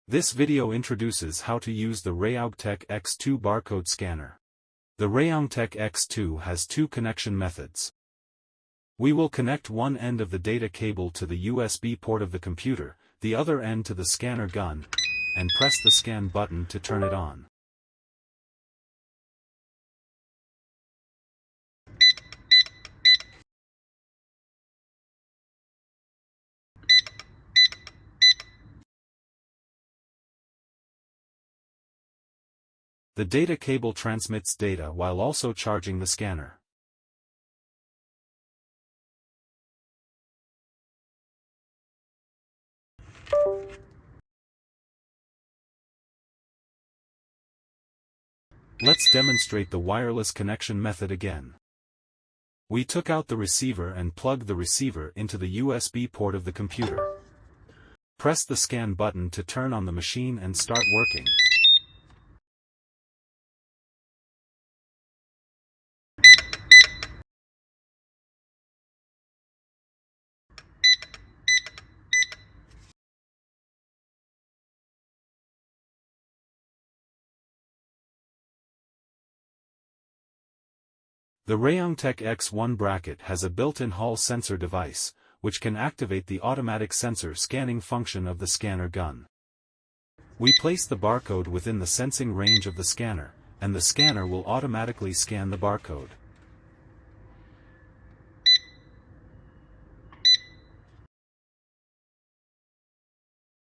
This video introduces how to use the Rayougtek X2 barcode scanner. The Rayoungtek X2 has two connection methods. We will connect one end of the data cable to the USB port of the computer, the other end to the scanner gun, and press the scan button to turn it on. The data cable transmits data while also charging the scanner. Let's demonstrate the wireless connection method again. We took out the receiver and plugged the receiver into the USB port of the computer. Press the scan button to turn on the machine and start working. The Rayoungtek X2 bracket has a built-in Hall sensor device, which can activate the automatic sensor scanning function of the scanner gun. We place the barcode within the sensing range of the scanner, and the scanner will automatically scan the barcode.